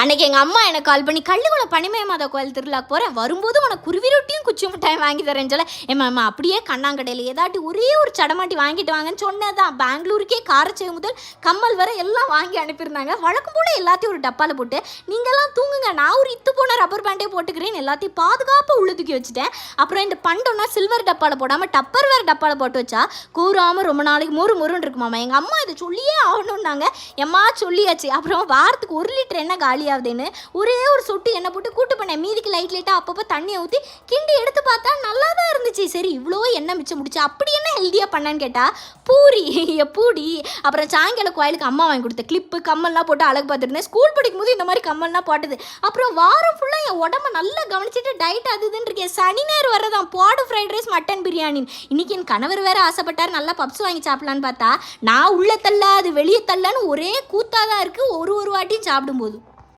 அன்னைக்கு எங்கள் அம்மா எனக்கு கால் பண்ணி கள்ளுக்குளம் பனிமயமாத கோயில் திருவிழாக்கு போகிறேன், வரும்போது உனக்கு குருவி ரொட்டியும் குச்சி மிட்டாய் வாங்கி தரேன்னு சொல்ல, ஏம்மா அப்படியே கண்ணாங்கடையில் ஏதாட்டி ஒரே ஒரு சடமாட்டி வாங்கிட்டு வாங்கன்னு சொன்னதான். பெங்களூருக்கே காரச்சேவு முதல் கம்மல் வர எல்லாம் வாங்கி அனுப்பியிருந்தாங்க. வழக்கம் போல் எல்லாத்தையும் ஒரு டப்பாவில் போட்டு நீங்கள்லாம் தூங்குங்க, நான் ஒரு இத்து போன ரப்பர் பேண்டே போட்டுக்கிறேன்னு எல்லாத்தையும் பாதுகாப்பாக உள்ள தூக்கி வச்சுட்டேன். அப்புறம் இந்த பண்டம்னா சில்வர் டப்பாவில் போடாமல் டப்பர் வேறு டப்பாவில் போட்டு வச்சா கூறாமல் ரொம்ப நாளைக்கு முறுன்னு இருக்குமாம்மா. எங்கள் அம்மா இதை சொல்லியே ஆகணுன்னாங்க. எம்மா சொல்லியாச்சு. அப்புறம் வாரத்துக்கு 1 லிட்டர் என்ன காலி ஆகுதுன்னு ஒரே ஒரு சொட்டு எண்ணெய் போட்டு கூட்டு பண்ணேன். மீதிக்கு லைட்டாக அப்பப்போ தண்ணியை ஊற்றி கிண்டி எடுத்து பார்த்தா நல்லா தான் இருந்துச்சு. சரி இவ்வளோ எண்ணெய் மிச்சம் முடிச்சு அப்படி என்ன ஹெல்த்தியாக பண்ணான்னு கேட்டால் பூரி பூடி. அப்புறம் சாயங்காலம் கோயிலுக்கு அம்மா வாங்கி கொடுத்த கிளிப்பு கம்மல்லாம் போட்டு அழகு பார்த்துருந்தேன். ஸ்கூல் படிக்கும் போது இந்த மாதிரி கம்மல்லாம் போட்டது. அப்புறம் வாரம் ஃபுல்லாக என் உடம்பை நல்லா கவனிச்சுட்டு டயட் அதுன்னு இருக்கேன். சனி நேரம் வரதான் போடு ஃப்ரைட் ரைஸ் மட்டன் பிரியாணின்னு. இன்றைக்கி என் கணவர் வேறு ஆசைப்பட்டார் நல்லா பப்ஸ் வாங்கி சாப்பிடலான்னு பார்த்தா நான் உள்ள தள்ள அது வெளியே தள்ளன்னு ஒரே கூத்தாக தான் இருக்குது ஒரு வாட்டியும் சாப்பிடும்போது.